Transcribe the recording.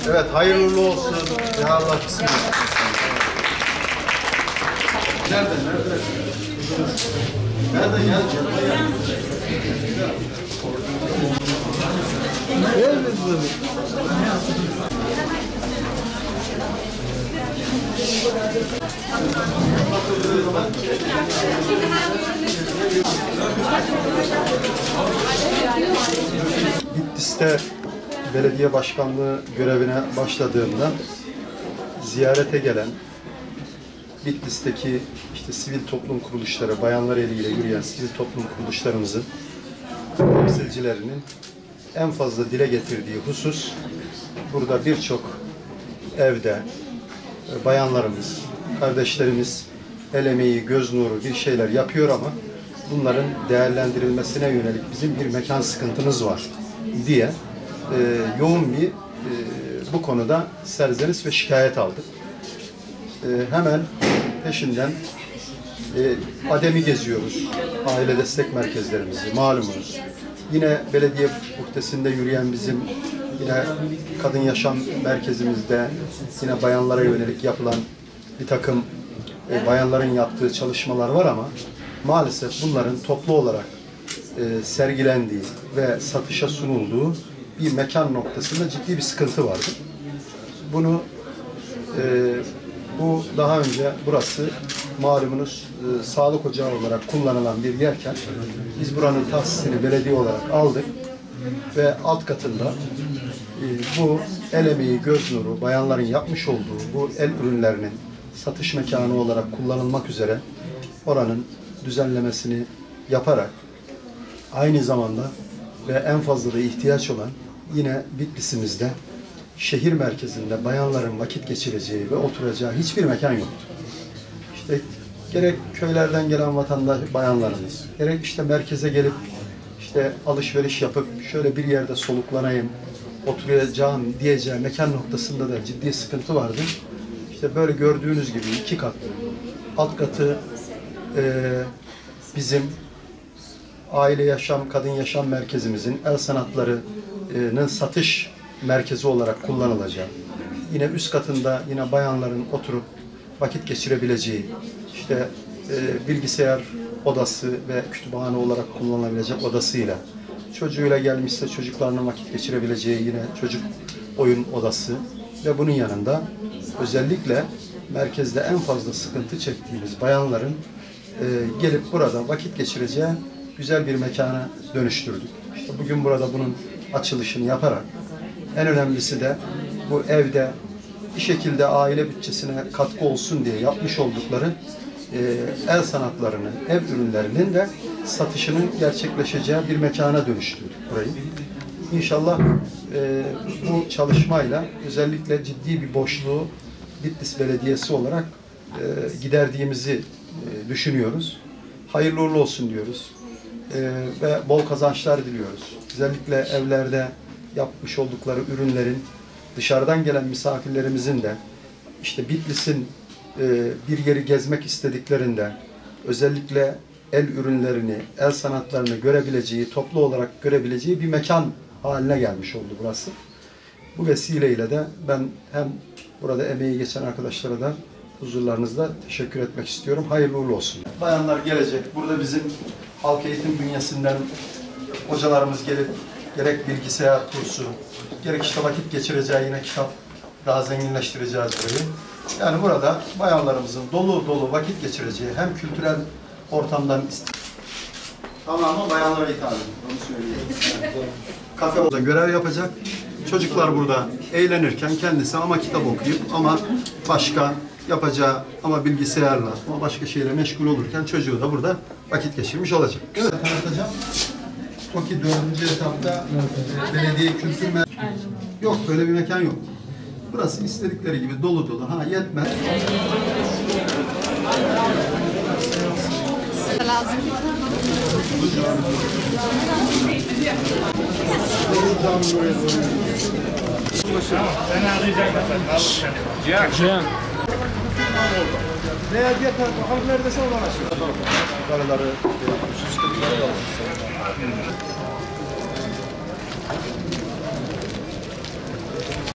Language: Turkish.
Evet, hayırlı uğurlu olsun. Ya Allah bismillah. Nerede? Nerede? Gel. Gel bizim. Bitlis'te belediye başkanlığı görevine başladığımda ziyarete gelen Bitlis'teki işte sivil toplum kuruluşları, bayanlar eliyle yürüyen sivil toplum kuruluşlarımızın temsilcilerinin en fazla dile getirdiği husus, burada birçok evde bayanlarımız, kardeşlerimiz el emeği, göz nuru bir şeyler yapıyor ama bunların değerlendirilmesine yönelik bizim bir mekan sıkıntımız var diye yoğun bir bu konuda serzeniş ve şikayet aldık. Hemen peşinden ADEM'i geziyoruz, aile destek merkezlerimizi, malumunuz. Yine belediye muhtesinde yürüyen bizim yine kadın yaşam merkezimizde yine bayanlara yönelik yapılan bir takım bayanların yaptığı çalışmalar var ama maalesef bunların toplu olarak sergilendiği ve satışa sunulduğu bir mekan noktasında ciddi bir sıkıntı vardı. Bunu bu daha önce burası malumunuz sağlık ocağı olarak kullanılan bir yerken biz buranın tahsisini belediye olarak aldık ve alt katında bu el emeği, göz nuru, bayanların yapmış olduğu bu el ürünlerinin satış mekanı olarak kullanılmak üzere oranın düzenlemesini yaparak aynı zamanda ve en fazla da ihtiyaç olan yine Bitlis'imizde şehir merkezinde bayanların vakit geçireceği ve oturacağı hiçbir mekan yoktu. İşte gerek köylerden gelen vatandaş bayanlarımız, gerek işte merkeze gelip işte alışveriş yapıp şöyle bir yerde soluklanayım, oturacağım diyeceği mekan noktasında da ciddi sıkıntı vardı. İşte böyle gördüğünüz gibi 2 katlı, alt katı bizim aile yaşam, kadın yaşam merkezimizin el sanatlarının satış merkezi olarak kullanılacağı, yine üst katında yine bayanların oturup vakit geçirebileceği, işte bilgisayar odası ve kütüphane olarak kullanılabilecek odasıyla, çocuğuyla gelmişse çocuklarının vakit geçirebileceği yine çocuk oyun odası ve bunun yanında özellikle merkezde en fazla sıkıntı çektiğimiz bayanların gelip burada vakit geçireceği güzel bir mekana dönüştürdük. İşte bugün burada bunun açılışını yaparak en önemlisi de bu evde bir şekilde aile bütçesine katkı olsun diye yapmış oldukları el sanatlarının, ev ürünlerinin de satışının gerçekleşeceği bir mekana dönüştürdük burayı. İnşallah bu çalışmayla özellikle ciddi bir boşluğu Bitlis Belediyesi olarak giderdiğimizi düşünüyoruz. Hayırlı uğurlu olsun diyoruz ve bol kazançlar diliyoruz. Özellikle evlerde yapmış oldukları ürünlerin dışarıdan gelen misafirlerimizin de işte Bitlis'in bir yeri gezmek istediklerinde özellikle el ürünlerini, el sanatlarını görebileceği, toplu olarak görebileceği bir mekan haline gelmiş oldu burası. Bu vesileyle de ben hem burada emeği geçen arkadaşlara da huzurlarınızda teşekkür etmek istiyorum. Hayırlı uğurlu olsun. Bayanlar gelecek. Burada bizim halk eğitim bünyesinden hocalarımız gelip gerek bilgisayar kursu, gerek işte vakit geçireceği yine kitap daha zenginleştireceğiz burayı. Yani burada bayanlarımızın dolu dolu vakit geçireceği hem kültürel ortamdan tamamı bayanlara hitap ediyor. Onu söyleyeyim. Kafe orada görev yapacak. Çocuklar burada eğlenirken kendisi ama kitap okuyup ama başka yapacağı ama bilgisayarla ama başka şeyle meşgul olurken çocuğu da burada vakit geçirmiş olacak. Evet, tanıtacağım. TOKİ 4. etapta belediye kültür yok, böyle bir mekan yok. Burası istedikleri gibi dolu dolu. Ha yetmez. Lazım. Cihan. Ne yeter? Bakalım neredeyse oradan açıyor. Paraları, sıkıntıları var.